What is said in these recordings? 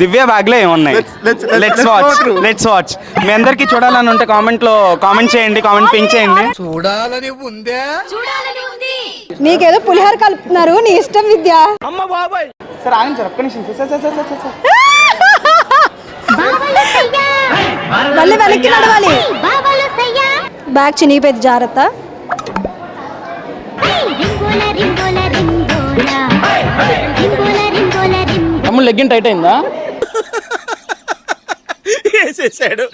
దివ్య bag లో ఏమున్నాయి? Let's watch. మీ అందరికి చూడాలని ఉంటే కామెంట్ చేయండి, కామెంట్ పింక్ చేయండి. చూడాలని ఉందే. నీకేదో పులిహోర కలుపుతున్నారు, నీ ఇష్టం విద్య. అమ్మ బాబాయ్. సార్ ఆగండి సార్, ఒక్క నిమిషం సార్. మళ్ళీ వెనక్కి నడవాలి. బ్యాగ్ చినిగిపోయింది, జాగ్రత్త. తమ్ముడు లెగ్గిన్ టైట్ అయిందా? వేసేసాడు.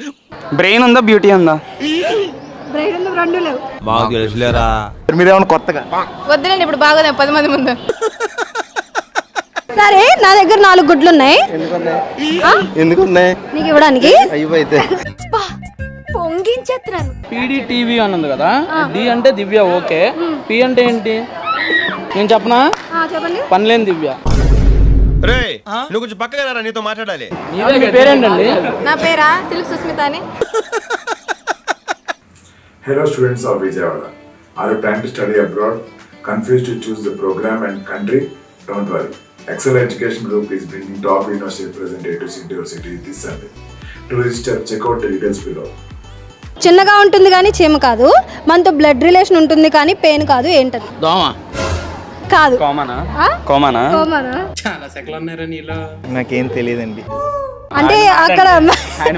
బ్రెయిన్ ఉందా, బ్యూటీ ఉందా? రెండు లేవు. మాకు తెలుసులేరా. మీరేమన్నా కొత్తగా? వద్దులేండి, ఇప్పుడు బాగా 10 మంది ముందు. సరే, నా దగ్గర 4 గుడ్లు ఉన్నాయి. ఎందుకున్నాయి? నీకు ఇవ్వడానికి. అయితే పొంగించేత్రాను. పీడీ టీవీ అని ఉంది కదా, డి అంటే దివ్య ఓకే, పి అంటే ఏంటి నేను చెప్పనా? చెప్పండి. పనిలేని దివ్య. నువ్వు కొంచెం పక్కగా రా, నీతో మాట్లాడాలి. మీ పేరేంటండి? నా పేరా సిల్క్ సుస్మిత అని. Hello students of Vijayawada. Are you planning to study abroad? Confused to choose the program and country? Don't worry. Excel Education Group is bringing top university representatives into your city this Sunday. To register, check out the details below. చిన్నగా ఉంటుంది కానీ చీమ కాదు, మనతో blood relation ఉంటుంది కానీ pain కాదు. ఏంటది? దోమ కాదు. కోమానా? చాలా సెకలు ఉన్నారా నీలో? నాకేం తెలియదండి. అంటే అక్కడ ఆయన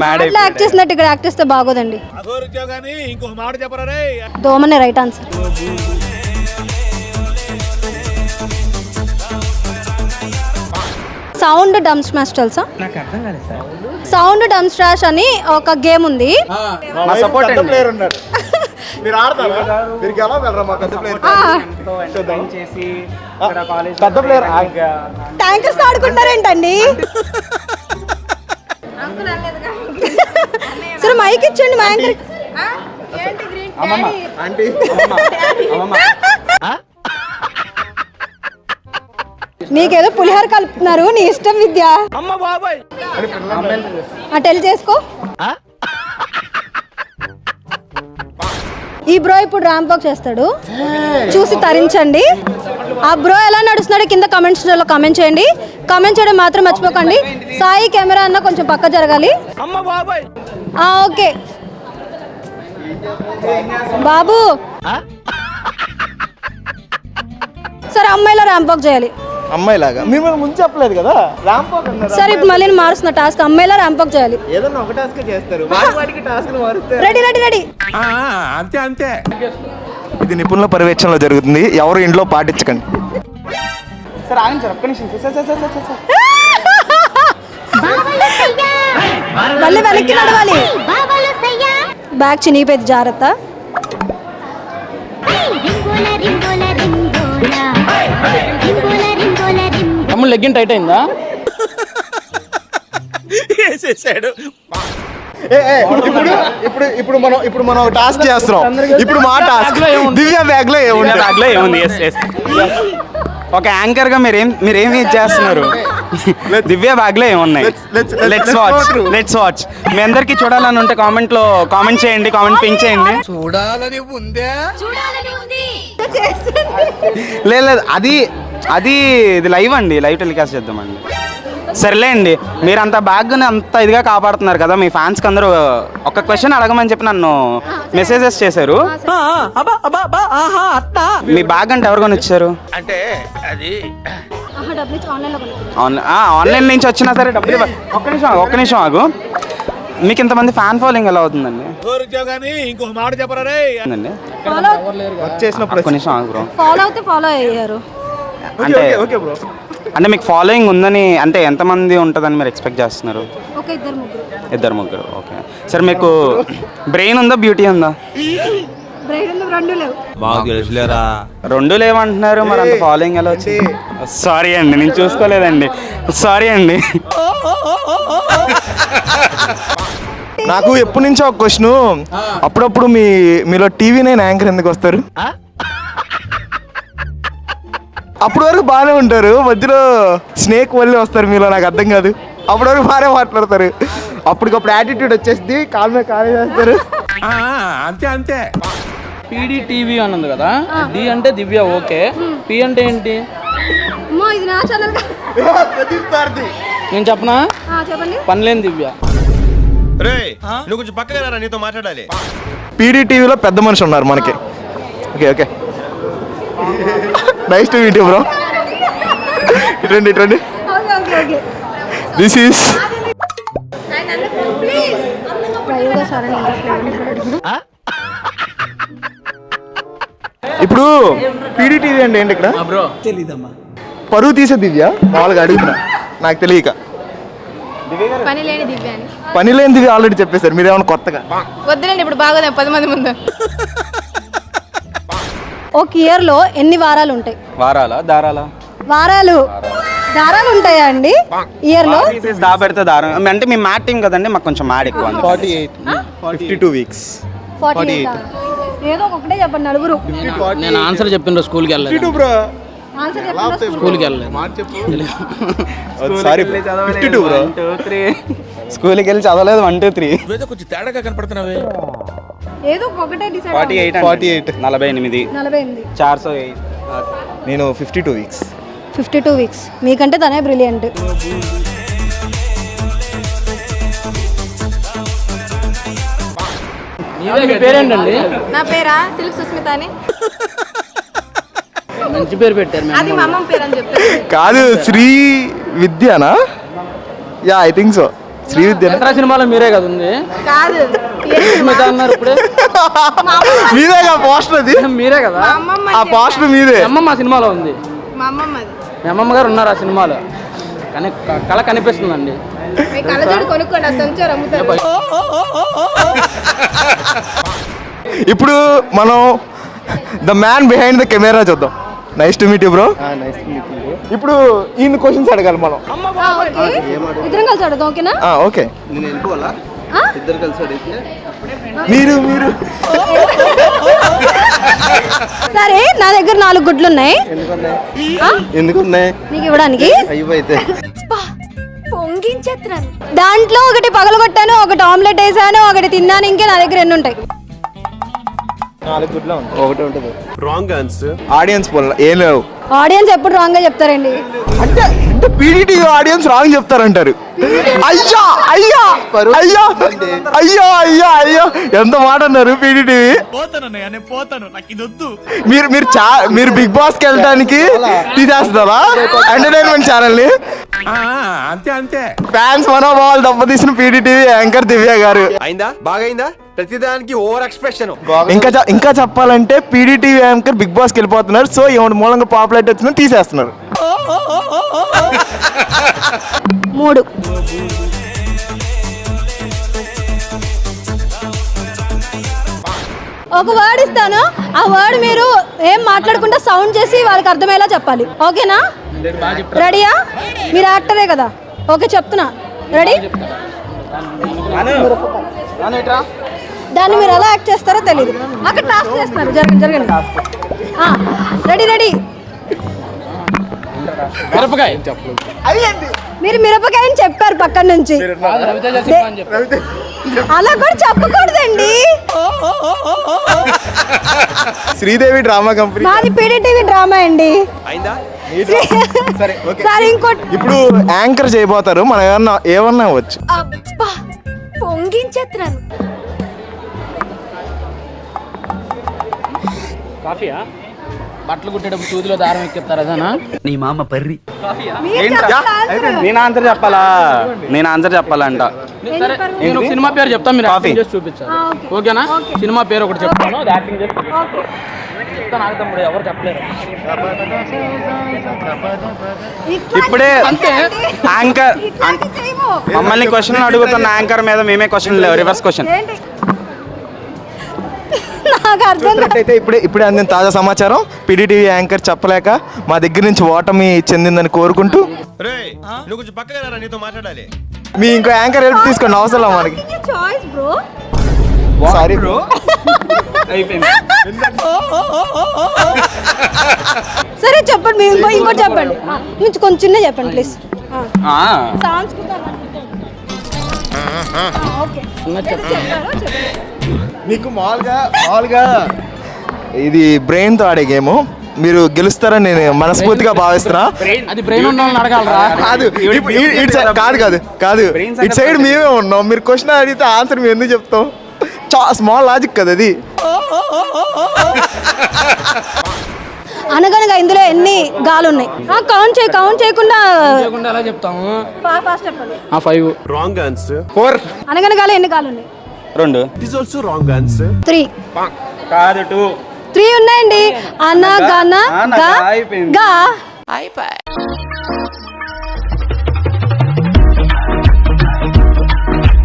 మ్యాడ్ యాక్ట్ చేసినట్టు ఇక్కడ యాక్ట్ చేస్తే బాగోదండి. దోమనే రైట్ ఆన్సర్. సౌండ్ డమ్ స్మాష్ తెలుసా? సౌండ్ డమ్ స్మాష్ అని ఒక గేమ్ ఉంది. ప్లేయర్ ఉన్నారు. మీరు ఆడతారా? మీరు గెలవగలరా? మా పెద్ద ప్లేయర్ పెద్ద ప్లేయర్ ట్యాంకర్స్ ఆడుకుంటారేంటండి? సరే మైక్ ఇచ్చండి మా యాంకర్. నీకేదో పులిహోర కలుపుతున్నారు, నీ ఇష్టం విద్య. అమ్మ బాబాయ్. టెల్ చేసుకో. ఈ బ్రో ఇప్పుడు ర్యాంప్ వాక్ చేస్తాడు, చూసి తరించండి. ఆ బ్రో ఎలా నడుస్తున్నాడో కింద కామెంట్ చేయండి. కామెంట్ చేయడం మాత్రం మర్చిపోకండి. సాయి కెమెరా అన్న కొంచెం పక్క జరగాలి. ఓకే బాబు. సరే, అమ్మాయిలా ర్యాంప్ వాక్ చేయాలి. అమ్మాయిలాగా? మీరు ముందు చెప్పలేదు కదా ర్యాంప్ వాక్ అన్నారు. సరే, ఇప్పుడు మళ్ళీ నేను మారుస్తున్న టాస్క్. అమ్మాయిలా ర్యాంప్ వాక్ చేయాలి. ఏదన్నా ఒక టాస్క్ చేస్తారు, వాటికి టాస్క్లు మారుస్తారు. రెడీ. అంతే. ఇది నిపుణుల పర్యవేక్షణలో జరుగుతుంది, ఎవరు ఇంట్లో పాటించకండి. సార్ ఆగండి సార్, ఒక్క నిమిషం సార్. మళ్ళీ వెనక్కి నడవాలి. బ్యాగ్ చినిగిపోయింది, జాగ్రత్త. తమ్ముడు లెగ్గిన్ టైట్ అయిందా? వేసేసాడు. ఇప్పుడు మనం టాస్క్ చేస్తున్నాం. ఇప్పుడు మా టాస్క్ దివ్య బ్యాగ్ లో ఏముంది? ఒక యాంకర్ గా మీరేమి చేస్తున్నారు? దివ్య బ్యాగ్ లో ఏమున్నాయి? Let's watch. మీ అందరికి చూడాలని ఉంటే కామెంట్ చేయండి, కామెంట్ పింక్ చేయండి. చూడాలని ఉందే. లేదు, ఇది లైవ్ అండి, లైవ్ టెలికాస్ట్ చేద్దామండి. సర్లే అండి, మీరు అంత బ్యాగ్ని అంత ఇదిగా కాపాడుతున్నారు కదా, మీ ఫ్యాన్స్కి అందరూ ఒక క్వశ్చన్ అడగమని చెప్పి నన్ను మెసేజెస్ చేశారు. మీ బ్యాగ్ అంటే ఎవరు కొనిచ్చారు? అంటే అది ఆన్లైన్ నుంచి వచ్చినా సరే డబ్బులు. ఒక్క నిమిషం ఆగు. మీకు ఇంతమంది ఫ్యాన్ ఫాలోయింగ్ ఎలా అవుతుందండి? ఇంకొక మాట చెప్పరా? ఒక్క నిమిషం ఆగు బ్రో. ఫాలో అయ్యారు అంటే మీకు ఫాలోయింగ్ ఉందని, అంటే ఎంతమంది ఉంటుందని మీరు ఎక్స్పెక్ట్ చేస్తున్నారు? ఇద్దరు ముగ్గురు. ఓకే. సరే, మీకు బ్రెయిన్ ఉందా, బ్యూటీ ఉందా? మాకు తెలుసులేరా. రెండు లేవంటున్నారు, మరి అంత ఫాలోయింగ్ ఎలా వచ్చింది? సారీ అండి, నేను చూసుకోలేదండి. సారీ అండి. నాకు ఎప్పటి నుంచో ఒక క్వశ్చన్, అప్పుడప్పుడు మీలో టీవీ9 యాంకర్ ఎందుకు వస్తారు? అప్పటి వరకు బాగానే ఉంటారు, మధ్యలో స్నేక్ వల్లే వస్తారు మీలో, నాకు అర్థం కాదు. అప్పటి వరకు బాగానే మాట్లాడతారు, అప్పటికప్పుడు యాటిట్యూడ్ వచ్చేసి కాలు మీద కాలు చేస్తారు. అంతే. పీడీ టీవీ అని ఉంది కదా, డి అంటే దివ్య ఓకే, పి అంటే ఏంటి అమ్మో ఇది నా ఛానల్ నేను చెప్పనా? చెప్పండి. పనిలేని దివ్య. రే నువ్వు కొంచెం పక్కగా రారా, నీతో మాట్లాడాలి. పీడీటీవీలో పెద్ద మనిషి ఉన్నారు మనకి. Okay okay, nice to meet you bro. ఇట్రండి ఇట్రండి. Okay okay okay. This is ఇప్పుడు పీడీటీవీ అంటే ఏంటి ఇక్కడ? బ్రో పరువు తీసే దివ్య మామూలుగా అడుగుతున్నా, నాకు తెలియక. పని లేని దివ్య అని. పని లేని దివ్య ఆల్రెడీ చెప్పేశారు, మీరేమన్నా కొత్తగా? వద్దులేండి ఇప్పుడు బాగోదే 10 మంది ముందు. ఒక ఇయర్లో ఎన్ని వారాలు ఉంటాయి? వారాలా దారాలా? వారాలు దారాలు ఉంటాయా అండి ఇయర్లో? దాబెడితే దారం అంటే మేము మ్యాట్ టీం కదండి, మాకు కొంచెం మ్యాడ్ ఎక్కువ. 52 వీక్స్. 48. ఏదో ఒకటే చెప్పండి నలుగురు. నేను ఆన్సర్ చెప్పిండ్రు, స్కూల్కి వెళ్ళలేదు. ఆన్సర్ చెప్పండి. స్కూల్కి వెళ్ళలేదు. Sorry 52 bro. 1 2 3 స్కూల్కి వెళ్ళి చదవలేదు. 1 2 3 కొంచెం తేడాగా కనపడుతున్నావే. ఏదో ఒకటే డిసైడ్. 48 48 48. 408. నేను 52 వీక్స్. 52 వీక్స్. మీకంటే తనే బ్రిలియంట్. మీ పేరేంటండి? నా పేరా సిల్క్ సుస్మిత అని. మంచి పేరు పెట్టారు. అది మా అమ్మమ్మ పేరు అని చెప్తారు. కాదు, శ్రీ విద్యనా? Yeah I think so. Sri Vidya సినిమాలో మీరే కదా ఉంది. కాదు సుస్మిత అన్నారు ఇప్పుడే. మీదేగా పోస్టర్ అది? మీరే కదా మా అమ్మమ్మ ఆ పోస్టర్ మీదే. అమ్మమ్మ ఆ సినిమాలో ఉంది. మా అమ్మమ్మది. మీ అమ్మమ్మ గారు ఉన్నారు ఆ సినిమాలో. కానీ కళ కనిపిస్తుందండి. మీ కళ్ళజోడు కొనుక్కోండి, ఆ సంచారు అమ్ముతారు. ఇప్పుడు మనం the man behind the camera చూద్దాం. Nice to meet you bro. ఇప్పుడు ఈయన క్వశ్చన్స్ అడగాలి మనం. ఇద్దరం కలిసి అడుగుతాం, ఓకేనా? ఓకే. నేను వెళ్ళిపోవాలా? ఆ? ఇద్దరు కలిసి అడిగితే మీరు సరే, నా దగ్గర 4 గుడ్లు ఉన్నాయి. ఎందుకున్నాయి? నీకు ఇవ్వడానికి. అయితే దాంట్లో ఒకటి పగలగొట్టాను, ఒకటి ఆమ్లెట్ వేసాను, ఒకటి తిన్నాను. ఇంకే నా దగ్గర ఎన్ని ఉంటాయి? 4 గుడ్లు ఉంటాయి. ఒకటి ఉంటుంది. Wrong answer. ఆడియన్స్ పోల్ ఏం లేవు. ఆడియన్స్ ఎప్పుడు రాంగ్ గా చెప్తారండి. అంటే పీడీటీవీ ఆడియన్స్ రాంగ్ చెప్తారంటారు. అయ్యా అయ్యా అయ్యా అయ్యో అయ్యో అయ్యో ఎంత మాట అన్నారు పీడీటీవీ. మీరు బిగ్ బాస్ కి వెళ్ళడానికి తీసేస్తున్నారా ఎంటర్టైన్మెంట్ ఛానల్ ని? అంతే అంతే. ఫ్యాన్స్ మనోభావాలు దెబ్బతీసిన పీడీటీవీ యాంకర్ దివ్య గారు. అయిందా? బాగైందా? ప్రతిదానికి ఓవర్ ఎక్స్ప్రెషన్. ఇంకా చెప్పాలంటే పీడీటీవీ యాంకర్ బిగ్ బాస్ కి వెళ్ళిపోతున్నారు. సో ఏమిటి మూలంగా పాపులారిటీ వచ్చినా తీసేస్తున్నారు. 3. ఒక వర్డ్ ఇస్తాను, ఆ వర్డ్ మీరు ఏం మాట్లాడకుండా సౌండ్ చేసి వాళ్ళకి అర్థమయ్యేలా చెప్పాలి, ఓకేనా? రెడీయా? మీరు యాక్టరే కదా. ఓకే చెప్తున్నా, రెడీ? దాన్ని మీరు ఎలా యాక్ట్ చేస్తారో తెలియదు. అక్కడ టాస్క్ చేస్తున్నారు. జరగండి. Ready ready. మిరపకాయ. మీరు మిరపకాయని చెప్పారు పక్కన నుంచి. అలా కూడా చెప్పకూడదండి. Sridevi drama company. మాది పీడీటీవీ డ్రామా అండి. అయిందా? సరే ఇంకోటి. ఇప్పుడు యాంకర్ చేయబోతారు. మనం ఏమన్నా వచ్చు. పొంగించేత్రాను. కాఫీయా? బట్టలు కుట్టేటప్పుడు సూదిలో దారం ఎక్కిస్తారు అదేనా? నీ మామ పర్రి. నేను ఆన్సర్ చెప్పాలంట. సరే నేను ఒక సినిమా పేరు చెప్తాను, మీరు కాఫీ యాక్టింగ్ చేసి చూపించాలి, ఓకేనా? సినిమా పేరు ఒకటి చెప్తాను, అది యాక్టింగ్ చేసి చెప్తాను. నాకు తమ్ముడు ఎవరు చెప్పలేరు. ఇప్పుడే అంతే. యాంకర్ మమ్మల్ని క్వశ్చన్ అడుగుతున్న యాంకర్ మీద మేమే క్వశ్చన్ లేవు, రివర్స్ క్వశ్చన్. నాకు అర్థం అయితే ఇప్పుడే అందిన తాజా సమాచారం. పీడీటీవీ యాంకర్ చెప్పలేక మా దగ్గర నుంచి ఓటమి చెందిందని కోరుకుంటూ, రే నువ్వు కొంచెం పక్కగా రారా, నీతో మాట్లాడాలి. మీ ఇంకో యాంకర్ హెల్ప్ తీసుకోండి, అవసరం మనకి. Choice bro. Sorry bro. సరే చెప్పండి, మీరు ఇంకోటి చెప్పండి. కొంచెం చిన్న చెప్పండి ప్లీజ్. నీకు మామూలుగా ఇది బ్రెయిన్తో ఆడే గేము. మీరు గెలుస్తారని నేను మనస్ఫూర్తిగా భావిస్తున్నా. అది బ్రెయిన్ ఉన్న వాళ్ళని అడగాలరా? కాదు ఇటు సైడ్ మేమే ఉన్నాం. మీరు క్వశ్చన్ అడిగితే ఆన్సర్ మేము ఎందుకు చెప్తాం? స్మాల్ లాజిక్ కదా అది. అనగనగా ఇందులో ఎన్ని గాలు ఉన్నాయి? కౌంట్ చేయకుండా లేకుండా ఎలా చెప్తాము? ఫాస్ట్ చెప్పండి. 5. Wrong answer. 4. అనగనగాలో ఎన్ని గాలు ఉన్నాయి? 2. This also wrong answer. 3. కాదు 2. 3 ఉన్నాయండి. అనగన అయిపోయింది. గా